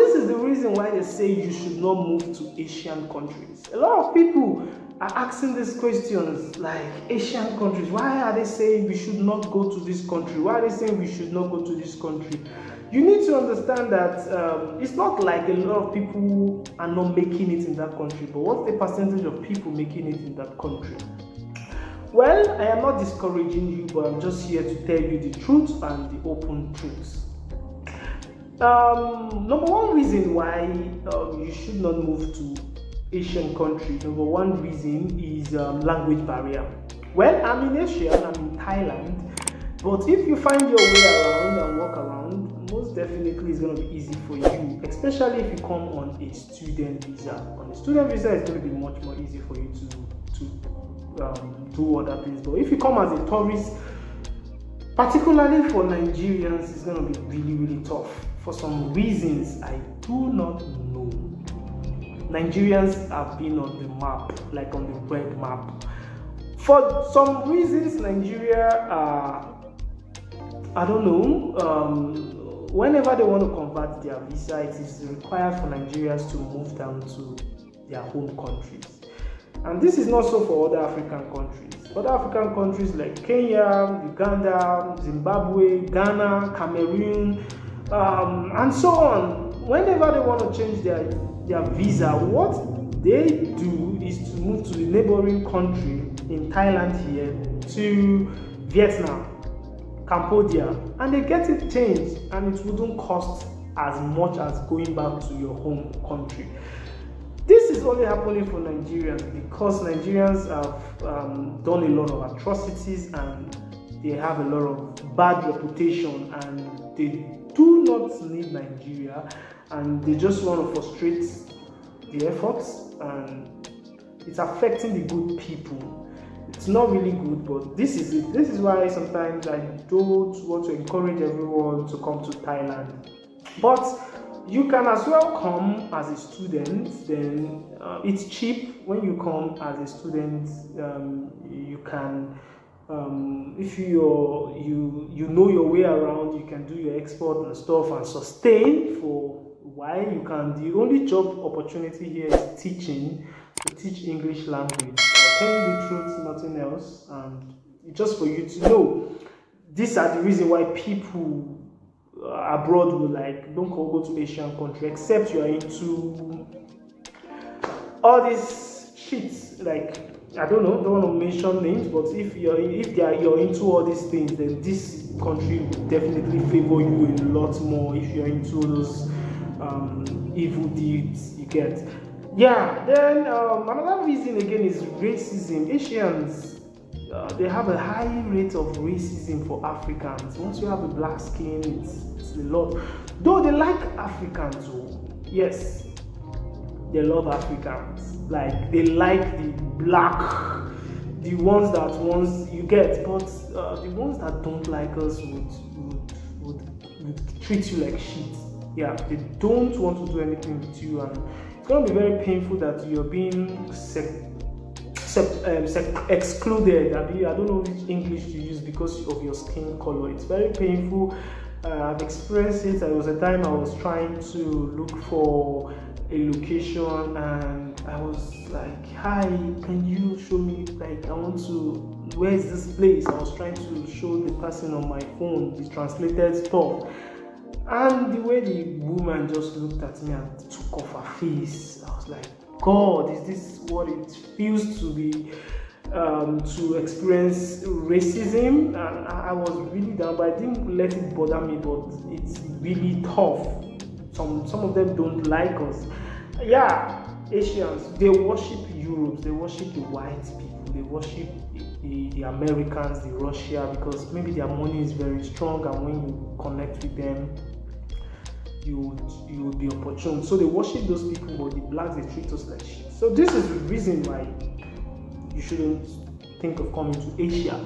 this is the reason why they say you should not move to Asian countries. A lot of people are asking these questions, like Asian countries, why are they saying we should not go to this country? Why are they saying we should not go to this country? You need to understand that it's not like a lot of people are not making it in that country, but what's the percentage of people making it in that country? Well, I am not discouraging you, but I'm just here to tell you the truth and the open truth. Number one reason why you should not move to Asian country, number one reason is language barrier. Well, I'm in Asia, I'm in Thailand, but if you find your way around and walk around, most definitely it's going to be easy for you, especially if you come on a student visa. On a student visa, it's going to be much more easy for you to do other things. But if you come as a tourist, particularly for Nigerians, it's going to be really, really tough. For some reasons I do not know, Nigerians have been on the map, like on the red map. For some reasons, Nigeria I don't know, whenever they want to convert their visa, it is required for Nigerians to move down to their home countries. And this is not so for other African countries. Other African countries like Kenya, Uganda, Zimbabwe, Ghana, Cameroon, and so on. Whenever they want to change their visa, what they do is to move to the neighboring country, in Thailand here, to Vietnam, Cambodia, and they get it changed, and it wouldn't cost as much as going back to your home country. This is only happening for Nigerians because Nigerians have done a lot of atrocities and they have a lot of bad reputation, and they do not need Nigeria, and they just want to frustrate the efforts, and it's affecting the good people. It's not really good, but this is it. This is why sometimes I don't want to encourage everyone to come to Thailand. But you can as well come as a student. Then it's cheap when you come as a student. You can, if you know your way around, you can do your export and stuff and sustain for a while. You can. The only job opportunity here is teaching, to teach English language. I'll tell you the truth, nothing else, and just for you to know. These are the reason why people abroad will like, don't go to Asian country except you are into all these shits, like I don't want to mention names, but if you're into all these things, then this country will definitely favor you a lot more if you're into those evil deeds you get. Yeah, then another reason again is racism. Asians, they have a high rate of racism for Africans. Once you have a black skin, it's a lot. Though they like Africans, yes, they love Africans. Like they like the black, the ones that once you get, but the ones that don't like us would treat you like shit. Yeah, they don't want to do anything with you, and it's going to be very painful that you're being excluded. I don't know which English to use because of your skin color. It's very painful. I've experienced it. There was a time I was trying to look for a location, and I was like, hi, can you show me, like, I want to, where is this place? I was trying to show the person on my phone the translated stuff, and the way the woman just looked at me and took off her face, I was like, God, is this what it feels to be to experience racism? And I was really down, but I didn't let it bother me. But it's really tough. Some of them don't like us. Yeah, Asians, they worship Europe, they worship the white people, they worship the Americans, the Russia, because maybe their money is very strong, and when you connect with them, you would be opportune. So they worship those people, but the blacks, they treat us like shit. So this is the reason why you shouldn't think of coming to Asia.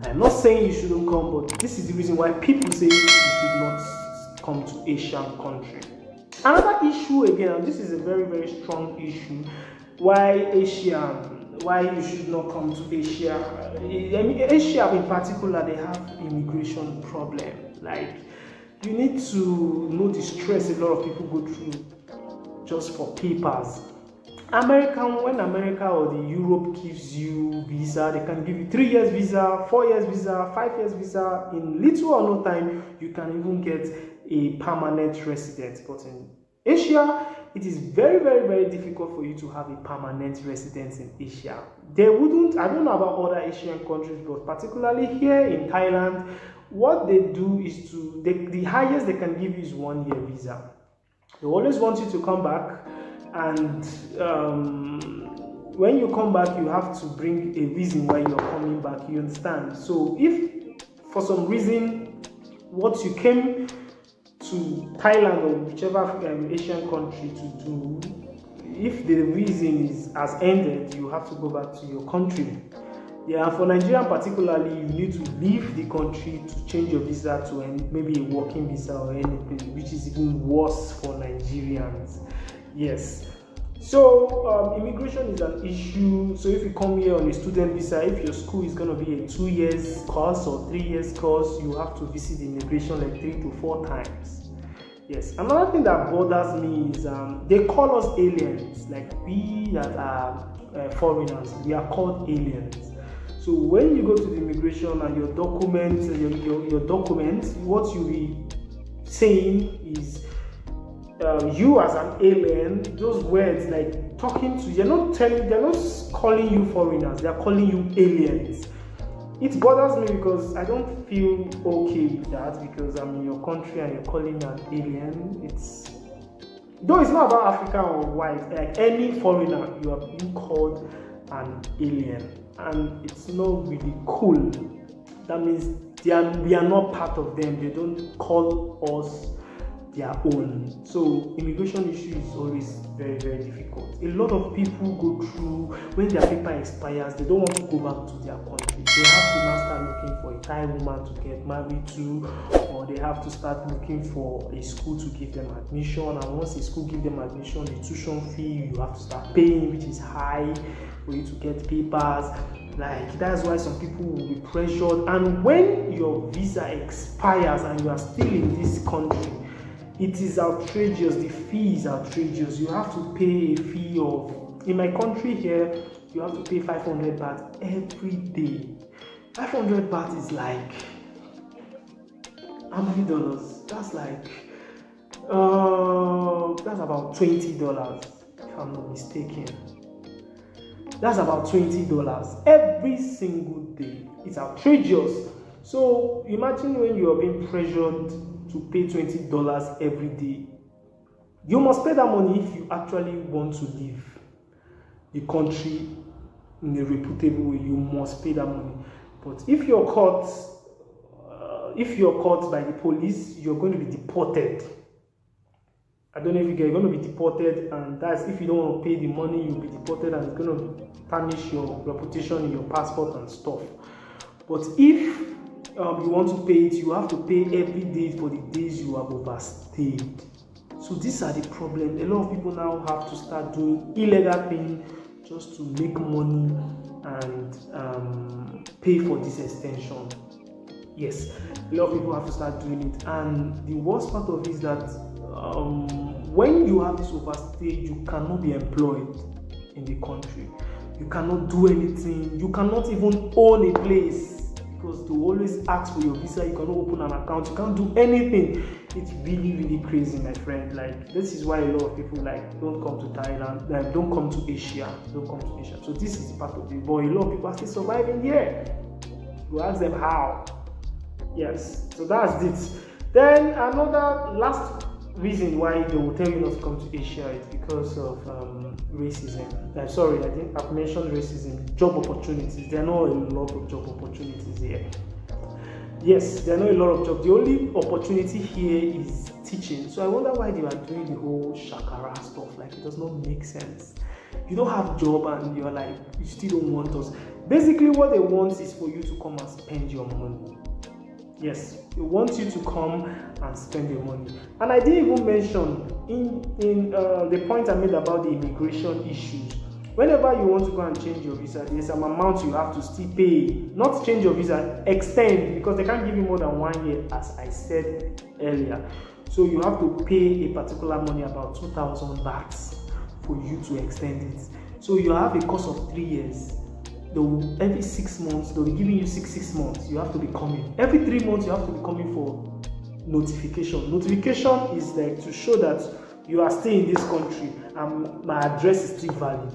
I'm not saying you shouldn't come, but this is the reason why people say you should not come to Asian country. Another issue again, and this is a very, very strong issue, why you should not come to Asia. I mean, Asia in particular, they have immigration problem. Like, you need to know the stress a lot of people go through just for papers. When America or the Europe gives you visa, they can give you 3 years visa, 4 years visa, 5 years visa. In little or no time, you can even get a permanent residence. But in Asia, it is very, very, very difficult for you to have a permanent residence in Asia. They wouldn't, I don't know about other Asian countries, but particularly here in Thailand, what they do is the highest they can give you is 1 year visa. They always want you to come back, and when you come back, you have to bring a reason why you're coming back, you understand? So if for some reason what you came to Thailand or whichever Asian country to do, if the reason has ended, you have to go back to your country. Yeah, for Nigeria particularly, you need to leave the country to change your visa to maybe a working visa or anything, which is even worse for Nigerians. Yes. So immigration is an issue. So if you come here on a student visa, if your school is going to be a 2 years course or 3 years course, you have to visit immigration like 3 to 4 times. Yes. Another thing that bothers me is they call us aliens. Like we that are foreigners, we are called aliens. So when you go to the immigration and your documents, what you be saying is you as an alien. Those words like talking to, they're not calling you foreigners, they're calling you aliens. It bothers me because I don't feel okay with that, because I'm in your country and you're calling me an alien. Though it's not about African or white, like any foreigner, you are being called an alien. And it's not really cool. That means we are not part of them. They don't call us their own. So immigration issue is always very, very difficult. A lot of people go through, when their paper expires, they don't want to go back to their country. They have to now start looking for a Thai woman to get married to, or they have to start looking for a school to give them admission. And once a school gives them admission, the tuition fee you have to start paying, which is high for you to get papers. Like, that's why some people will be pressured. And when your visa expires and you are still in this country, it is outrageous. The fee is outrageous. You have to pay a fee of, in my country here, you have to pay 500 baht every day. 500 baht is like, how many dollars? That's like, that's about $20, if I'm not mistaken. That's about $20 every single day. It's outrageous. So imagine when you are being pressured to pay $20 every day. You must pay that money if you actually want to leave the country in a reputable way. You must pay that money. But if you're caught by the police, you're going to be deported. I don't know if you're going to be deported, and that's if you don't want to pay the money, you'll be deported, and it's going to tarnish your reputation in your passport and stuff. But if you want to pay it, you have to pay every day for the days you have overstayed. So these are the problems. A lot of people now have to start doing illegal things just to make money and pay for this extension. Yes, a lot of people have to start doing it. And the worst part of it is that when you have this overstay, you cannot be employed in the country. You cannot do anything. You cannot even own a place, because they always ask for your visa. You cannot open an account. You can't do anything. It's really, really crazy, my friend. Like, this is why a lot of people don't come to Thailand, don't come to Asia. Don't come to Asia. So this is part of it. But a lot of people are still surviving here. You ask them how. Yes. So that's it. Then another last reason why they will tell you not to come to Asia is because of racism. Sorry, I think I've mentioned racism. Job opportunities. There are not a lot of job opportunities here. Yes, there are not a lot of jobs. The only opportunity here is teaching. So I wonder why they are doing the whole shakara stuff. Like, it does not make sense. You don't have a job and you're like, you still don't want us. Basically, what they want is for you to come and spend your money. Yes, they want you to come and spend your money. And I didn't even mention in the point I made about the immigration issues. whenever you want to go and change your visa, there's some amount you have to still pay. Not change your visa, extend, because they can't give you more than 1 year, as I said earlier. So you have to pay a particular money, about 2,000 bahts, for you to extend it. So you have a course of 3 years. Every 6 months, they'll be giving you 6 months. You have to be coming. Every 3 months, you have to be coming for notification. Notification is like to show that you are still in this country and my address is still valid.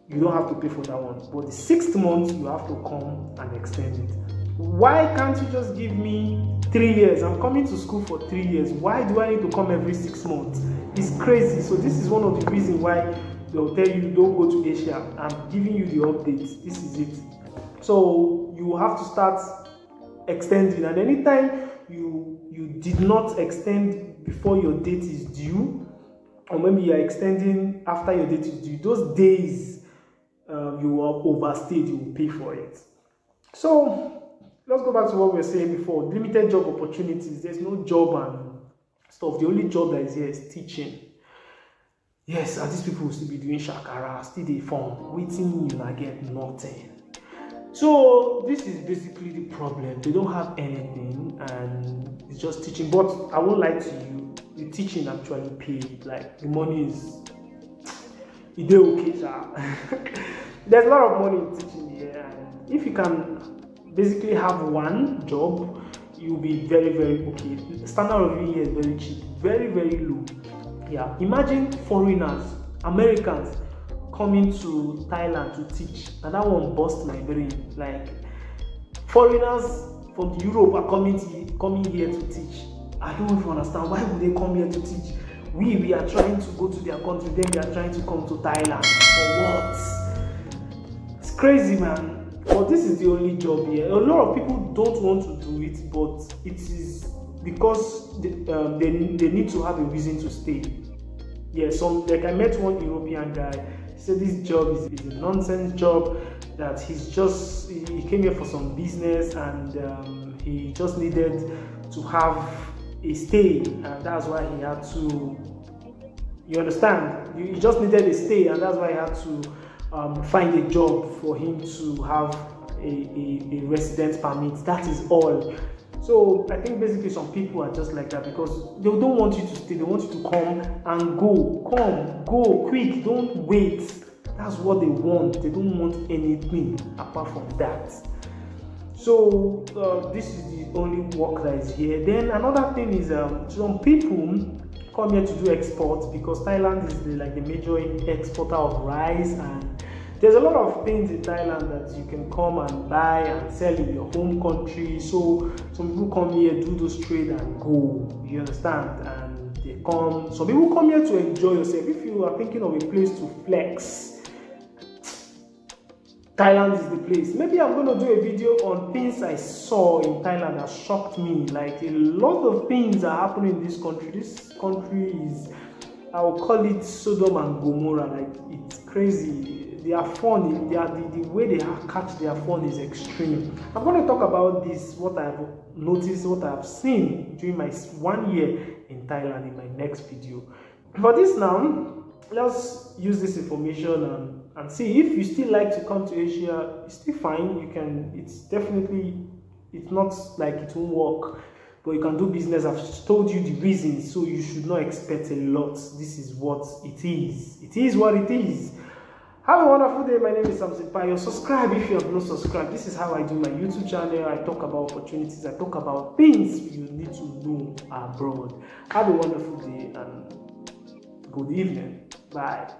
You don't have to pay for that one. But the 6th month, you have to come and extend it. Why can't you just give me 3 years? I'm coming to school for 3 years. Why do I need to come every 6 months? It's crazy. So this is one of the reasons why they'll tell you don't go to Asia. I'm giving you the updates. This is it. So you have to start extending, and anytime you did not extend before your date is due, or maybe you are extending after your date is due, those days you are overstayed, you will pay for it. So let's go back to what we were saying before. Limited job opportunities. There's no job and stuff. The only job that is here is teaching. Yes, and these people will still be doing shakara, still they form, waiting, you not get nothing. So this is basically the problem. They don't have anything and it's just teaching. But I won't lie to you, the teaching actually paid. Like the money is okay. There's a lot of money in teaching here, and if you can basically have one job, you'll be very, very okay. The standard of living here is very cheap, very, very low. Yeah, imagine foreigners, Americans coming to Thailand to teach, and that one bust my brain. Like foreigners from Europe are coming here to teach. I don't even understand, why would they come here to teach? We are trying to go to their country, then they are trying to come to Thailand for what? It's crazy, man. But this is the only job here. A lot of people don't want to do it, but it is because they need to have a reason to stay. Yeah, like I met one European guy. He said this job is a nonsense job, that he came here for some business, and he just needed to have a stay, and that's why he had to, you understand, he just needed a stay, and that's why he had to find a job for him to have a residence permit. That is all. So I think basically some people are just like that, because they don't want you to stay, they want you to come and go. Come, go, quick, don't wait. That's what they want. They don't want anything apart from that. So this is the only work that is here. Then another thing is some people come here to do exports, because Thailand is like the major exporter of rice, and there's a lot of things in Thailand that you can come and buy and sell in your home country. So some people come here, do those trade and go. You understand? And they come. Some people come here to enjoy yourself. If you are thinking of a place to flex, Thailand is the place. Maybe I'm going to do a video on things I saw in Thailand that shocked me. Like a lot of things are happening in this country. This country is, I will call it Sodom and Gomorrah. Like it's crazy. They are fun. The way they catch their fun is extreme. I'm going to talk about this, what I've noticed, what I've seen during my 1 year in Thailand in my next video. For this now, let's use this information and see if you still like to come to Asia. It's still fine. You can. It's not like it won't work, but you can do business. I've told you the reasons, so you should not expect a lot. This is what it is. It is what it is. Have a wonderful day. My name is Samson Payo. Subscribe if you have not subscribed. This is how I do my YouTube channel. I talk about opportunities. I talk about things you need to know abroad. Have a wonderful day and good evening. Bye.